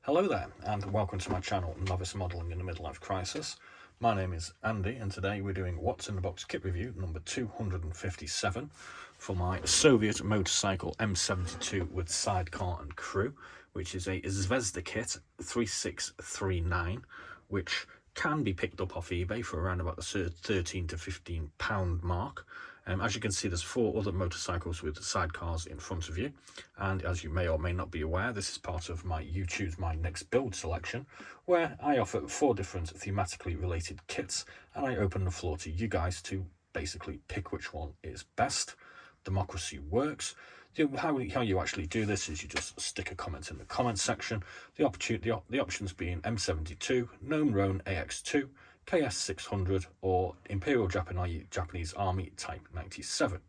Hello there, and welcome to my channel, Novice Modelling in a Midlife Crisis. My name is Andy, and today we're doing What's in the Box kit review number 257 for my Soviet motorcycle M-72 with sidecar and crew, which is a Zvezda kit 3639, which can be picked up off eBay for around about the £13 to £15 mark. As you can see, there's 4 other motorcycles with sidecars in front of you, and as you may or may not be aware, this is part of my You Choose My Next Build selection, where I offer 4 different thematically related kits, and I open the floor to you guys to basically pick which one is best. Democracy works. How you actually do this is you just stick a comment in the comment section. The options being M72, Gnome Roan AX2, KS600 or Imperial Japanese Army Type 97.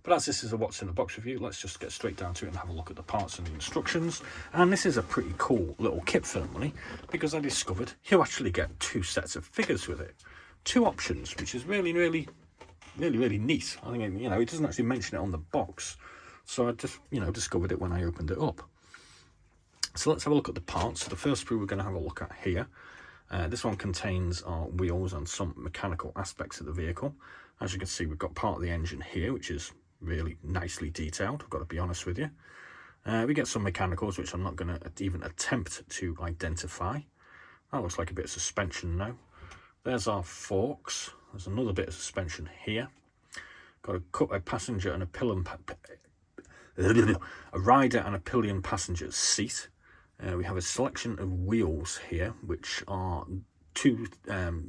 But as this is a What's in the Box review, let's just get straight down to it and have a look at the parts and the instructions. And this is a pretty cool little kit for the money, because I discovered you actually get 2 sets of figures with it. 2 options, which is really neat. I think, it doesn't actually mention it on the box. So I just, discovered it when I opened it up. So let's have a look at the parts. The first sprue we're going to have a look at here. This one contains our wheels and some mechanical aspects of the vehicle. As you can see, we've got part of the engine here, which is really nicely detailed, I've got to be honest with you. We get some mechanicals, which I'm not going to even attempt to identify. That looks like a bit of suspension now. There's our forks. There's another bit of suspension here. Got a passenger and a rider and a pillion passenger seat. We have a selection of wheels here, which are 2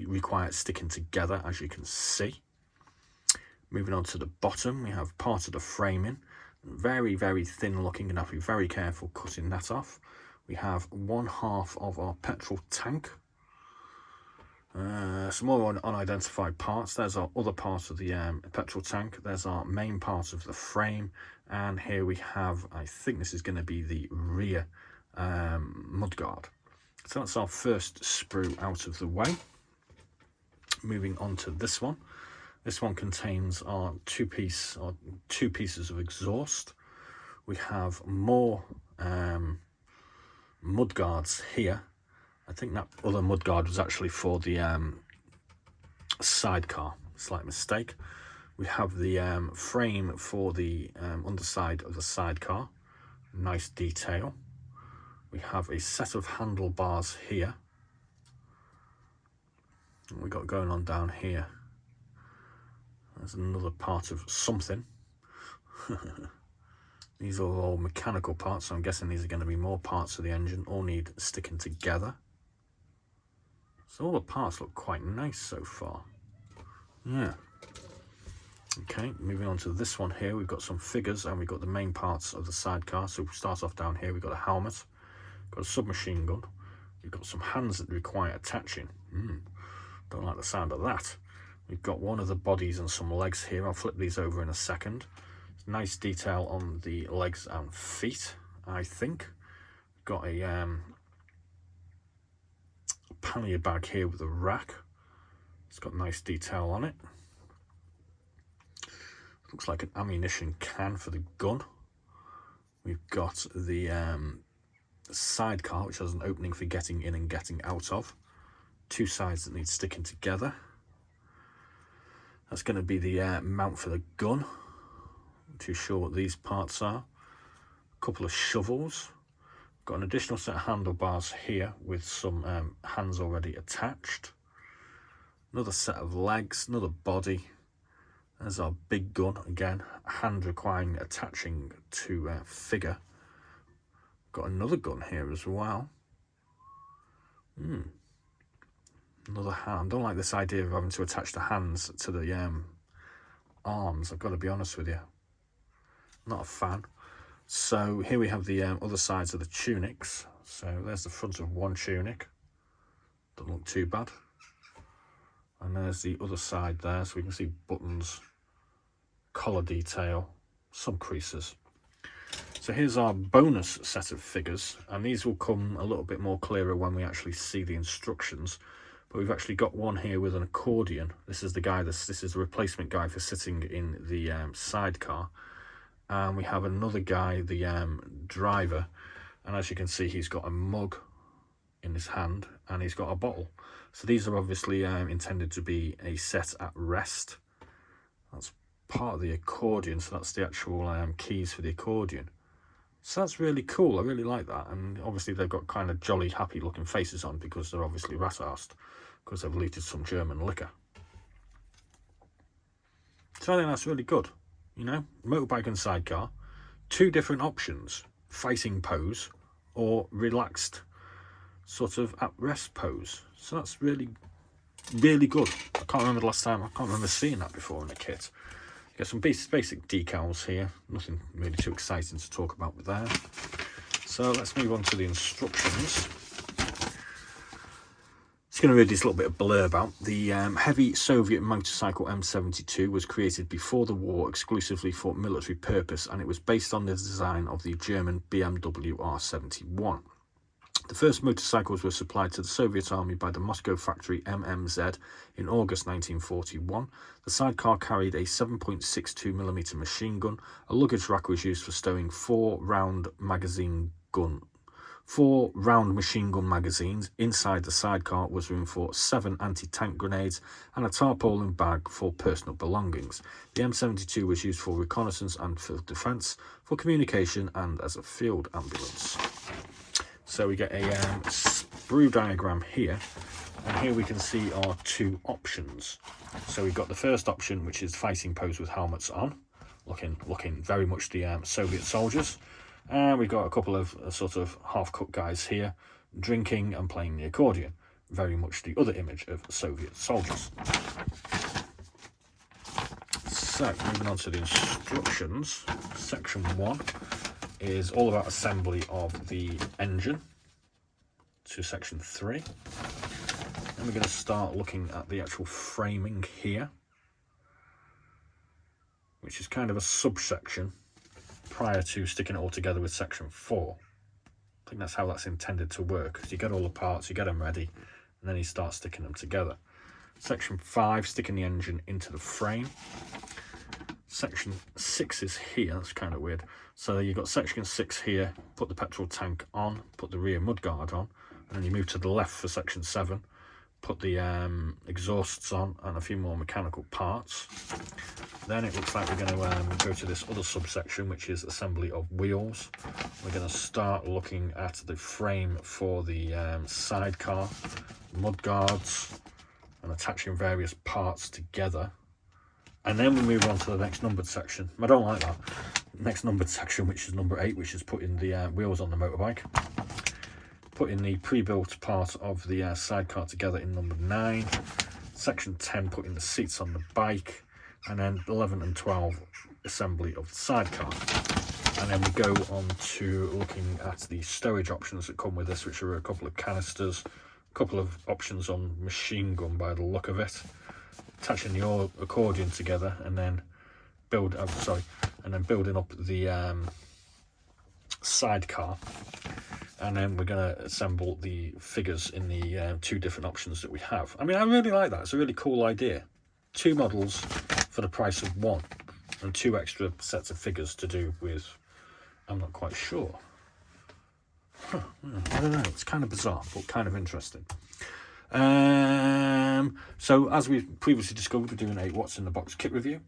required sticking together, as you can see. Moving on to the bottom, we have part of the framing, very thin looking, and have to be very careful cutting that off. We have 1/2 of our petrol tank. Some more unidentified parts. There's our other part of the petrol tank. There's our main part of the frame, and here we have, I think this is going to be the rear mudguard. So that's our first sprue out of the way. Moving on to this one. This one contains our 2 pieces of exhaust. We have more mudguards here. I think that other mudguard was actually for the sidecar. Slight mistake. We have the frame for the underside of the sidecar. Nice detail. We have a set of handlebars here. What we got going on down here? There's another part of something. These are all mechanical parts, so I'm guessing these are going to be more parts of the engine, all need sticking together. So all the parts look quite nice so far. Yeah. Okay, moving on to this one here, we've got some figures and we've got the main parts of the sidecar. So we start off down here, we've got a helmet, got a submachine gun, we've got some hands that require attaching. Don't like the sound of that. We've got one of the bodies and some legs here. I'll flip these over in a second. Nice detail on the legs and feet, I think. Got a pannier bag here with a rack. It's got nice detail on it. Looks like an ammunition can for the gun. We've got the sidecar, which has an opening for getting in and getting out of. 2 sides that need sticking together. That's going to be the mount for the gun. Not too sure what these parts are. A couple of shovels. Got an additional set of handlebars here with some hands already attached. Another set of legs, another body. There's our big gun again, hand requiring attaching to figure. Got another gun here as well. Another hand. Don't like this idea of having to attach the hands to the arms, I've got to be honest with you. Not a fan. So here we have the other sides of the tunics. So there's the front of one tunic. Doesn't look too bad. And there's the other side there, so we can see buttons, collar detail, some creases. So here's our bonus set of figures, and these will come a little bit more clearer when we actually see the instructions. But we've actually got one here with an accordion. This is the guy, this is the replacement guy for sitting in the sidecar. And we have another guy, the driver, and as you can see, he's got a mug in his hand, and he's got a bottle. So these are obviously intended to be a set at rest. That's part of the accordion, so that's the actual keys for the accordion. So that's really cool. I really like that. And obviously they've got kind of jolly, happy looking faces on because they're obviously rat-arsed because they've looted some German liquor. So I think that's really good. You know, motorbike and sidecar, two different options: fighting pose or relaxed sort of at rest pose. So that's really, really good. I can't remember the last time, I can't remember seeing that before in a kit. You get some basic decals here, nothing really too exciting to talk about with there. So let's move on to the instructions. It's going to read this little bit of blurb out. The heavy Soviet motorcycle M-72 was created before the war exclusively for military purpose, and it was based on the design of the German BMW R71. The first motorcycles were supplied to the Soviet Army by the Moscow factory MMZ in August 1941. The sidecar carried a 7.62mm machine gun. A luggage rack was used for stowing four round machine gun magazines. Inside the sidecar was room for 7 anti-tank grenades and a tarpaulin bag for personal belongings. The M72 was used for reconnaissance and for defence, for communication and as a field ambulance. So we get a sprue diagram here, and here we can see our two options. So we've got the first option, which is fighting pose with helmets on, looking very much the Soviet soldiers. And we've got a couple of sort of half-cut guys here, drinking and playing the accordion, very much the other image of Soviet soldiers. So moving on to the instructions, section 1 is all about assembly of the engine, to section 3. And we're going to start looking at the actual framing here, which is kind of a subsection prior to sticking it all together with section 4. I think that's how that's intended to work. You get all the parts, you get them ready, and then you start sticking them together. Section 5, sticking the engine into the frame. Section 6 is here. That's kind of weird. So you've got section 6 here, put the petrol tank on, put the rear mudguard on, and then you move to the left for section 7, put the exhausts on and a few more mechanical parts. Then it looks like we're going to go to this other subsection, which is assembly of wheels. We're going to start looking at the frame for the sidecar, mudguards, and attaching various parts together. And then we move on to the next numbered section. I don't like that. Next numbered section, which is number 8, which is putting the wheels on the motorbike. Putting the pre-built part of the sidecar together in number 9. Section 10, putting the seats on the bike. And then 11 and 12, assembly of the sidecar. And then we go on to looking at the stowage options that come with this, which are a couple of canisters, a couple of options on machine gun by the look of it. Attaching your accordion together, and then building up the sidecar, and then we're going to assemble the figures in the two different options that we have. I mean, I really like that. It's a really cool idea. 2 models for the price of 1, and 2 extra sets of figures to do with, I'm not quite sure. I don't know. It's kind of bizarre, but kind of interesting. So as we previously discovered, we're doing a what's in the box kit review,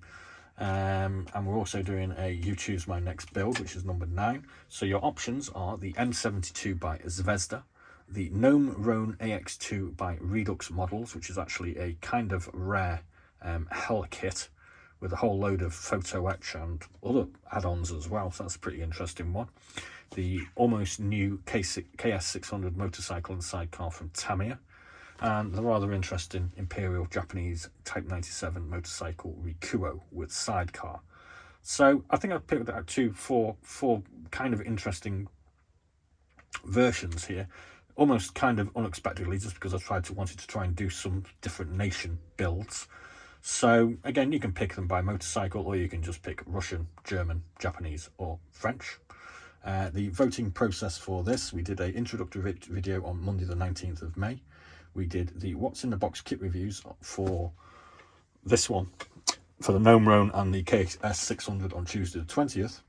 and we're also doing a you choose my next build, which is number 9. So your options are the M72 by Zvezda, the Gnome Roan AX2 by Redux Models, which is actually a kind of rare hell kit with a whole load of photo etch and other add-ons as well, so that's a pretty interesting one. The almost new KS600 motorcycle and sidecar from Tamiya, and the rather interesting Imperial Japanese Type 97 motorcycle Rikuo with sidecar. So I think I've picked out four kind of interesting versions here, almost kind of unexpectedly, just because I wanted to try and do some different nation builds. So again, you can pick them by motorcycle, or you can just pick Russian, German, Japanese, or French. The voting process for this, we did an introductory video on Monday the 19th of May. We did the What's in the Box kit reviews for this one, for the Gnome Roan and the KS600 on Tuesday the 20th.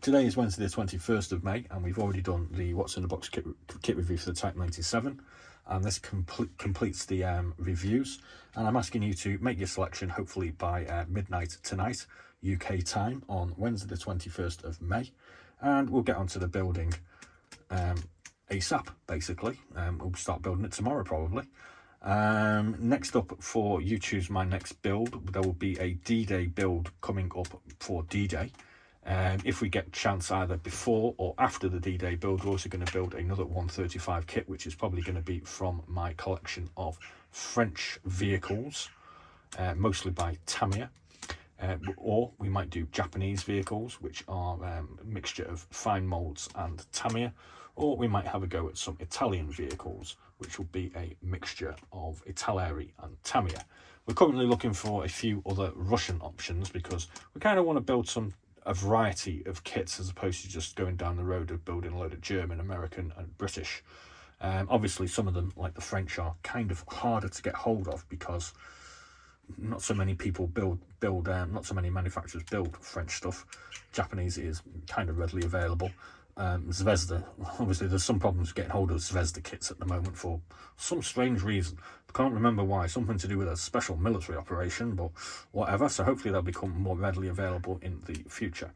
Today is Wednesday the 21st of May, and we've already done the What's in the Box kit review for the Type 97, and this completes the reviews. And I'm asking you to make your selection hopefully by midnight tonight, UK time, on Wednesday the 21st of May, and we'll get onto the building ASAP, basically. We'll start building it tomorrow probably. Next up, for you choose my next build, there will be a D-Day build coming up for D-Day. If we get a chance either before or after the D-Day build, we're also going to build another 135 kit, which is probably going to be from my collection of French vehicles, mostly by Tamiya. Or we might do Japanese vehicles, which are a mixture of fine moulds and Tamiya. Or we might have a go at some Italian vehicles, which will be a mixture of Italeri and Tamiya. We're currently looking for a few other Russian options because we kind of want to build a variety of kits as opposed to just going down the road of building a load of German, American and British. Obviously some of them, like the French, are kind of harder to get hold of because not so many people not so many manufacturers build French stuff. Japanese is kind of readily available. Zvezda, obviously there's some problems getting hold of Zvezda kits at the moment for some strange reason. I can't remember why, something to do with a special military operation, but whatever. So hopefully they'll become more readily available in the future.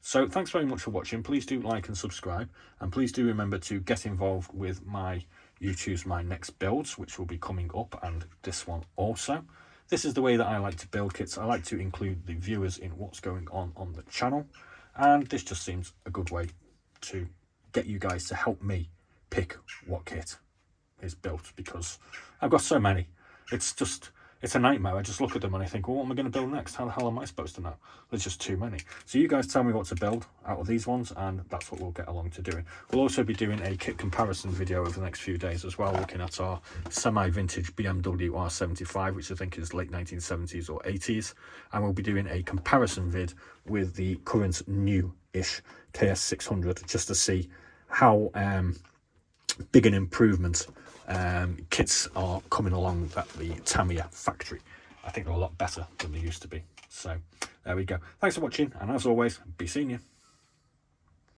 So thanks very much for watching. Please do like and subscribe, and please do remember to get involved with my You Choose My Next builds, which will be coming up, and this one also. This is the way that I like to build kits. I like to include the viewers in what's going on the channel, and this just seems a good way to get you guys to help me pick what kit is built, because I've got so many. It's a nightmare. I just look at them and I think, well, what am I going to build next? How the hell am I supposed to know? There's just too many. So you guys tell me what to build out of these ones, and that's what we'll get along to doing. We'll also be doing a kit comparison video over the next few days as well, looking at our semi-vintage BMW R75, which I think is late 1970s or 80s, and we'll be doing a comparison vid with the current new-ish KS600, just to see how big an improvement kits are coming along at the Tamiya factory. I think they're a lot better than they used to be. So there we go. Thanks for watching, and as always, be seeing you.